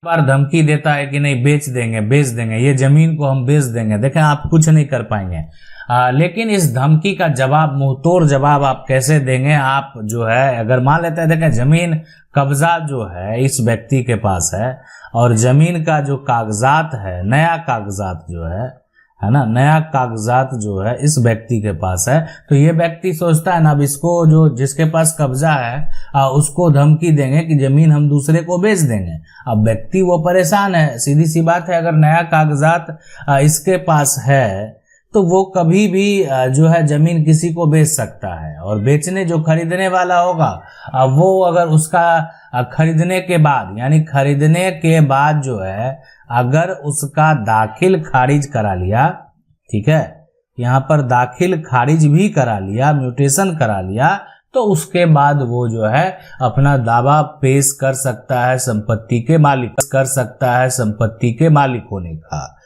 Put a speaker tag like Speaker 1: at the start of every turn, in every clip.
Speaker 1: बार धमकी देता है कि नहीं बेच देंगे, ये जमीन को हम बेच देंगे, देखें आप कुछ नहीं कर पाएंगे। लेकिन इस धमकी का जवाब, मुंहतोड़ जवाब आप कैसे देंगे? आप जो है अगर मान लेते हैं, देखें जमीन कब्जा जो है इस व्यक्ति के पास है और जमीन का जो कागजात है, नया कागजात जो है ना, नया कागजात जो है इस व्यक्ति के पास है, तो ये व्यक्ति सोचता है ना, अब इसको जो जिसके पास कब्जा है उसको धमकी देंगे कि जमीन हम दूसरे को बेच देंगे। अब व्यक्ति वो परेशान है, सीधी सी बात है, अगर नया कागजात इसके पास है तो वो कभी भी जो है जमीन किसी को बेच सकता है, और बेचने जो खरीदने वाला होगा वो अगर उसका खरीदने के बाद, यानी खरीदने के बाद जो है अगर उसका दाखिल खारिज करा लिया, ठीक है, यहाँ पर दाखिल खारिज भी करा लिया, म्यूटेशन करा लिया, तो उसके बाद वो जो है अपना दावा पेश कर सकता है संपत्ति के मालिक, कर सकता है संपत्ति के मालिक होने का।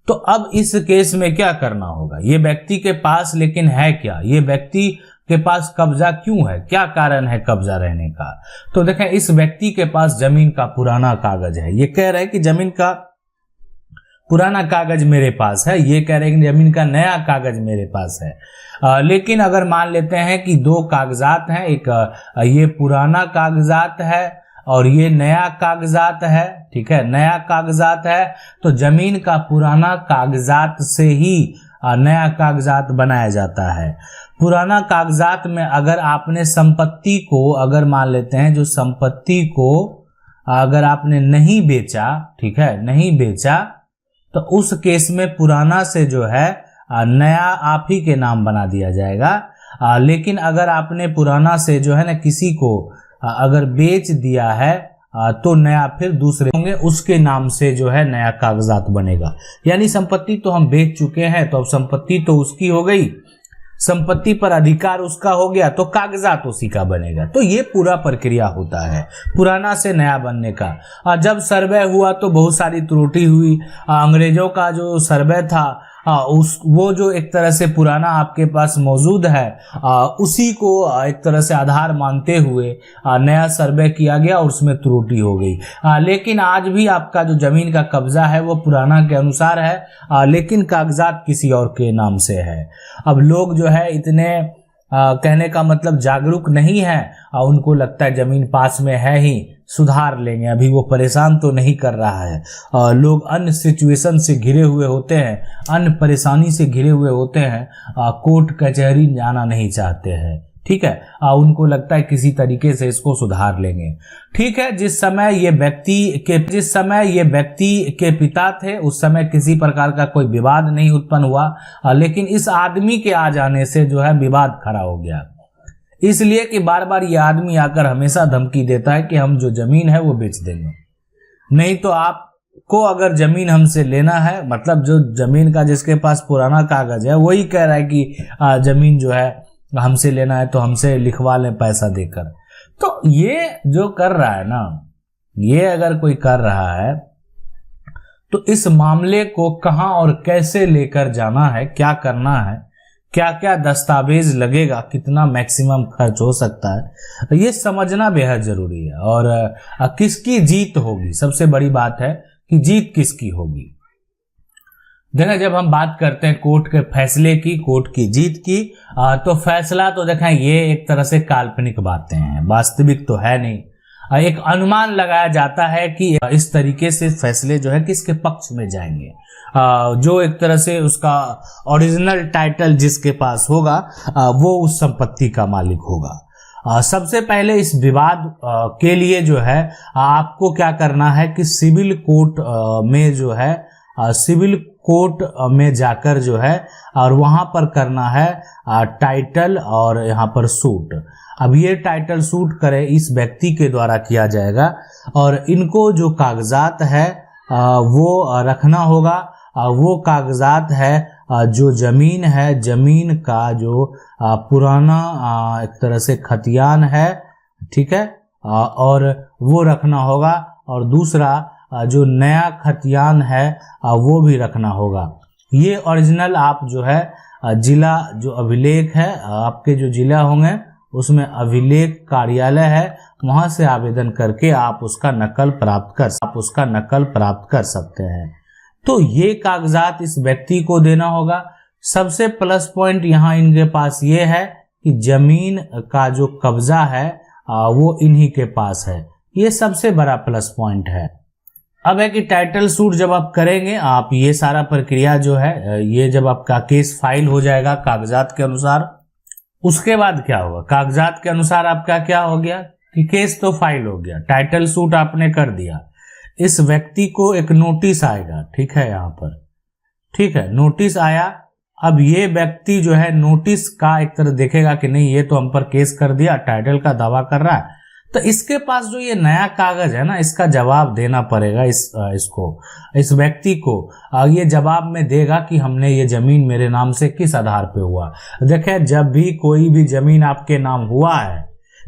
Speaker 1: तो अब इस केस में क्या करना होगा? ये व्यक्ति के पास लेकिन है क्या? ये व्यक्ति के पास कब्जा क्यों है? क्या कारण है कब्जा रहने का? तो देखें इस व्यक्ति के पास जमीन का पुराना कागज है। ये कह रहे हैं कि जमीन का पुराना कागज मेरे पास है, ये कह रहे हैं कि जमीन का नया कागज मेरे पास है। लेकिन अगर मान लेते हैं कि दो कागजात हैं, एक ये पुराना कागजात है और ये नया कागजात है, ठीक है, नया कागजात है, तो जमीन का पुराना कागजात से ही नया कागजात बनाया जाता है। पुराना कागजात में अगर आपने संपत्ति को, अगर मान लेते हैं जो संपत्ति को अगर आपने नहीं बेचा, ठीक है, नहीं बेचा, तो उस केस में पुराना से जो है नया आप ही के नाम बना दिया जाएगा। लेकिन अगर आपने पुराना से जो है ना किसी को अगर बेच दिया है तो नया फिर दूसरे होंगे, उसके नाम से जो है नया कागजात बनेगा। यानी संपत्ति तो हम बेच चुके हैं, तो अब संपत्ति तो उसकी हो गई, संपत्ति पर अधिकार उसका हो गया, तो कागजात उसी का बनेगा। तो ये पूरा प्रक्रिया होता है पुराना से नया बनने का। जब सर्वे हुआ तो बहुत सारी त्रुटि हुई। अंग्रेजों का जो सर्वे था वो जो एक तरह से पुराना आपके पास मौजूद है उसी को एक तरह से आधार मानते हुए नया सर्वे किया गया और उसमें त्रुटि हो गई। लेकिन आज भी आपका जो जमीन का कब्जा है वो पुराना के अनुसार है, लेकिन कागजात किसी और के नाम से है। अब लोग जो है इतने कहने का मतलब जागरूक नहीं है, उनको लगता है जमीन पास में है ही, सुधार लेंगे, अभी वो परेशान तो नहीं कर रहा है। लोग अन्य सिचुएशन से घिरे हुए होते हैं, अन्य परेशानी से घिरे हुए होते हैं, कोर्ट कचहरी जाना नहीं चाहते हैं, ठीक है, उनको लगता है किसी तरीके से इसको सुधार लेंगे। ठीक है, जिस समय ये व्यक्ति के पिता थे उस समय किसी प्रकार का कोई विवाद नहीं उत्पन्न हुआ, लेकिन इस आदमी के आ जाने से जो है विवाद खड़ा हो गया, इसलिए कि बार बार ये आदमी आकर हमेशा धमकी देता है कि हम जो जमीन है वो बेच देंगे, नहीं तो आपको अगर जमीन हमसे लेना है, मतलब जो जमीन का जिसके पास पुराना कागज है वही कह रहा है कि जमीन जो है हमसे लेना है तो हमसे लिखवा लें पैसा देकर। तो ये जो कर रहा है ना, ये अगर कोई कर रहा है तो इस मामले को कहां और कैसे लेकर जाना है, क्या करना है, क्या क्या दस्तावेज लगेगा, कितना मैक्सिमम खर्च हो सकता है, ये समझना बेहद जरूरी है। और किसकी जीत होगी, सबसे बड़ी बात है कि जीत किसकी होगी। देखें जब हम बात करते हैं कोर्ट के फैसले की, कोर्ट की जीत की, तो फैसला तो देखें ये एक तरह से काल्पनिक बातें हैं, वास्तविक तो है नहीं। एक अनुमान लगाया जाता है कि इस तरीके से फैसले जो है किसके पक्ष में जाएंगे, जो एक तरह से उसका ओरिजिनल टाइटल जिसके पास होगा वो उस संपत्ति का मालिक होगा। सबसे पहले इस विवाद के लिए जो है आपको क्या करना है कि सिविल कोर्ट में जो है सिविल कोर्ट में जाकर जो है और वहां पर करना है टाइटल और यहाँ पर सूट। अब ये टाइटल सूट करे इस व्यक्ति के द्वारा किया जाएगा और इनको जो कागजात है वो रखना होगा। वो कागजात है जो जमीन है, जमीन का जो पुराना एक तरह से खतियान है, ठीक है, और वो रखना होगा। और दूसरा जो नया खतियान है वो भी रखना होगा। ये ओरिजिनल आप जो है जिला जो अभिलेख है, आपके जो जिला होंगे उसमें अभिलेख कार्यालय है वहां से आवेदन करके आप उसका नकल प्राप्त कर सकते हैं। तो ये कागजात इस व्यक्ति को देना होगा। सबसे प्लस पॉइंट यहाँ इनके पास ये है कि जमीन का जो कब्जा है वो इन्हीं के पास है। ये सबसे बड़ा प्लस पॉइंट है। अब है कि टाइटल सूट जब आप करेंगे, आप ये सारा प्रक्रिया जो है, ये जब आपका केस फाइल हो जाएगा कागजात के अनुसार, उसके बाद क्या होगा, कागजात के अनुसार आपका क्या हो गया कि केस तो फाइल हो गया, टाइटल सूट आपने कर दिया, इस व्यक्ति को एक नोटिस आएगा, ठीक है, यहाँ पर, ठीक है, नोटिस आया। अब ये व्यक्ति जो है नोटिस का एक तरह देखेगा कि नहीं ये तो हम पर केस कर दिया, टाइटल का दावा कर रहा है, तो इसके पास जो ये नया कागज है ना, इसका जवाब देना पड़ेगा इस व्यक्ति को। ये जवाब में देगा कि हमने ये जमीन मेरे नाम से किस आधार पे हुआ। देखें, जब भी कोई भी जमीन आपके नाम हुआ है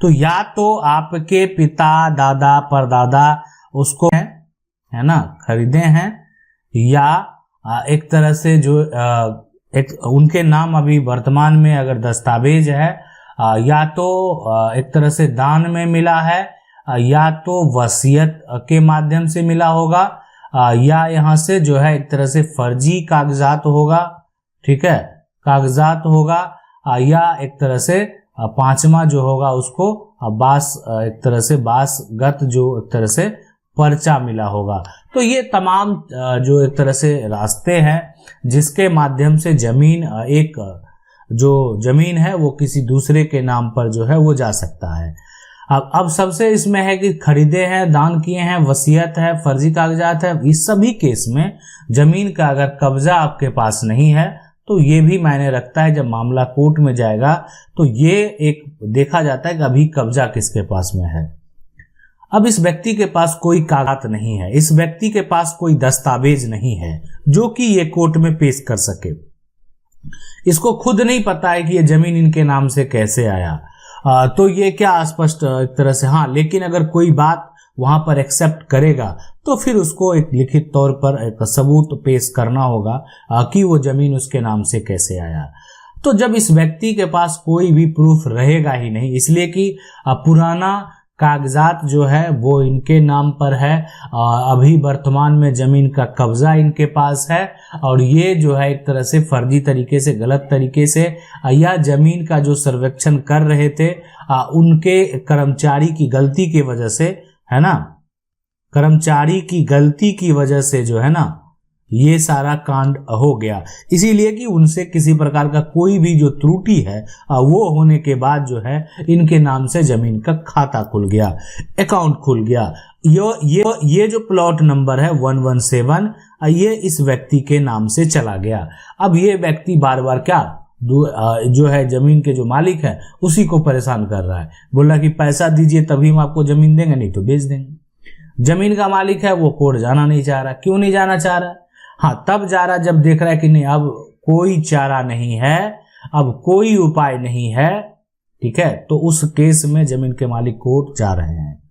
Speaker 1: तो या तो आपके पिता दादा परदादा उसको है ना खरीदे हैं, या एक तरह से जो एक उनके नाम अभी वर्तमान में अगर दस्तावेज है, या तो एक तरह से दान में मिला है, या तो वसीयत के माध्यम से मिला होगा, या यहाँ से जो है एक तरह से फर्जी कागजात होगा, ठीक है, कागजात होगा, या एक तरह से पांचवा जो होगा उसको एक तरह से बासगत जो एक तरह से पर्चा मिला होगा। तो ये तमाम जो एक तरह से रास्ते हैं जिसके माध्यम से जमीन जो जमीन है वो किसी दूसरे के नाम पर जो है वो जा सकता है। अब सबसे इसमें है कि खरीदे हैं, दान किए हैं, वसीयत है, फर्जी कागजात है, इस सभी केस में जमीन का अगर कब्जा आपके पास नहीं है तो ये भी मायने रखता है। जब मामला कोर्ट में जाएगा तो ये एक देखा जाता है कि अभी कब्जा किसके पास में है। अब इस व्यक्ति के पास कोई कागजात नहीं है, इस व्यक्ति के पास कोई दस्तावेज नहीं है जो कि ये कोर्ट में पेश कर सके। इसको खुद नहीं पता है कि ये जमीन इनके नाम से कैसे आया, तो ये क्या स्पष्ट एक तरह से, हाँ, लेकिन अगर कोई बात वहां पर एक्सेप्ट करेगा तो फिर उसको एक लिखित तौर पर एक सबूत पेश करना होगा कि वो जमीन उसके नाम से कैसे आया। तो जब इस व्यक्ति के पास कोई भी प्रूफ रहेगा ही नहीं, इसलिए कि पुराना कागजात जो है वो इनके नाम पर है, अभी वर्तमान में जमीन का कब्जा इनके पास है, और ये जो है एक तरह से फर्जी तरीके से, गलत तरीके से, या जमीन का जो सर्वेक्षण कर रहे थे उनके कर्मचारी की गलती की वजह से, है ना, कर्मचारी की गलती की वजह से जो है ना ये सारा कांड हो गया। इसीलिए कि उनसे किसी प्रकार का कोई भी जो त्रुटि है वो होने के बाद जो है इनके नाम से जमीन का खाता खुल गया, अकाउंट खुल गया। ये जो प्लॉट नंबर है 117 ये इस व्यक्ति के नाम से चला गया। अब ये व्यक्ति बार बार क्या जो है जमीन के जो मालिक है उसी को परेशान कर रहा है, बोल रहा कि पैसा दीजिए तभी हम आपको जमीन देंगे, नहीं तो बेच देंगे। जमीन का मालिक है वो कोर्ट जाना नहीं चाह रहा। क्यों नहीं जाना चाह रहा? हाँ, तब जा रहा जब देख रहा है कि नहीं अब कोई चारा नहीं है, अब कोई उपाय नहीं है, ठीक है, तो उस केस में जमीन के मालिक कोर्ट जा रहे हैं।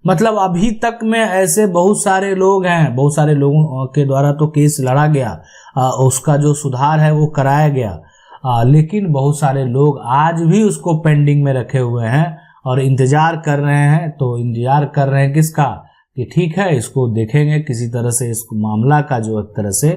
Speaker 1: मतलब अभी तक में ऐसे बहुत सारे लोग हैं, बहुत सारे लोगों के द्वारा तो केस लड़ा गया, उसका जो सुधार है वो कराया गया, लेकिन बहुत सारे लोग आज भी उसको पेंडिंग में रखे हुए हैं और इंतजार कर रहे हैं। तो इंतजार कर रहे हैं किसका, कि ठीक है इसको देखेंगे किसी तरह से, इस मामला का जो एक तरह से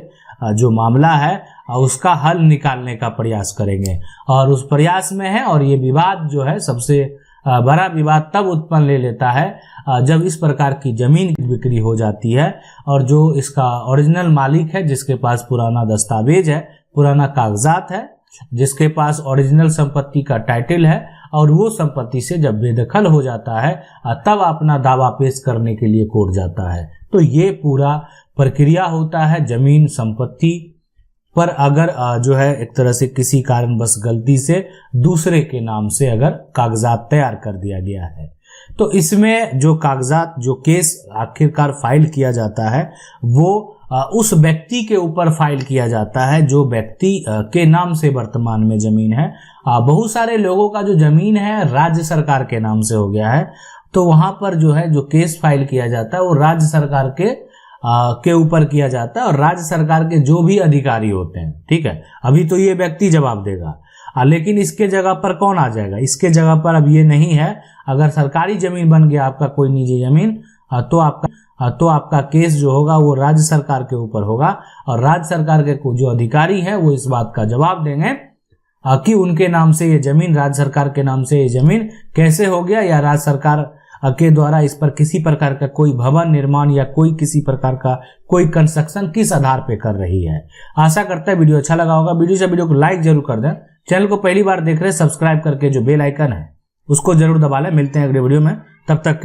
Speaker 1: जो मामला है उसका हल निकालने का प्रयास करेंगे, और उस प्रयास में है। और ये विवाद जो है सबसे बड़ा विवाद तब उत्पन्न ले लेता है जब इस प्रकार की जमीन की बिक्री हो जाती है और जो इसका ओरिजिनल मालिक है, जिसके पास पुराना दस्तावेज है, पुराना कागजात है, जिसके पास ओरिजिनल संपत्ति का टाइटल है, और वो संपत्ति से जब बेदखल हो जाता है तब अपना दावा पेश करने के लिए कोर्ट जाता है। तो ये पूरा प्रक्रिया होता है। जमीन संपत्ति पर अगर जो है एक तरह से किसी कारणवश गलती से दूसरे के नाम से अगर कागजात तैयार कर दिया गया है तो इसमें जो कागजात, जो केस आखिरकार फाइल किया जाता है वो उस व्यक्ति के ऊपर फाइल किया जाता है जो व्यक्ति के नाम से वर्तमान में जमीन है। बहुत सारे लोगों का जो जमीन है राज्य सरकार के नाम से हो गया है, तो वहां पर जो है जो केस फाइल किया जाता है वो राज्य सरकार के ऊपर किया जाता है, और राज्य सरकार के जो भी अधिकारी होते हैं, ठीक है, अभी तो ये व्यक्ति जवाब देगा, लेकिन इसके जगह पर कौन आ जाएगा, इसके जगह पर अब ये नहीं है। अगर सरकारी जमीन बन गया आपका कोई निजी जमीन, तो आपका केस जो होगा वो राज्य सरकार के ऊपर होगा, और राज्य सरकार के जो अधिकारी है वो इस बात का जवाब देंगे कि उनके नाम से ये जमीन, राज्य सरकार के नाम से ये जमीन कैसे हो गया, या राज्य सरकार के द्वारा इस पर किसी प्रकार का कोई भवन निर्माण या कोई किसी प्रकार का कोई कंस्ट्रक्शन किस आधार पे कर रही है। आशा करता है वीडियो अच्छा लगा होगा। वीडियो को लाइक जरूर कर दें। चैनल को पहली बार देख रहे हैं, सब्सक्राइब करके जो बेल आइकन है उसको जरूर दबा लें। मिलते हैं अगले वीडियो में, तब तक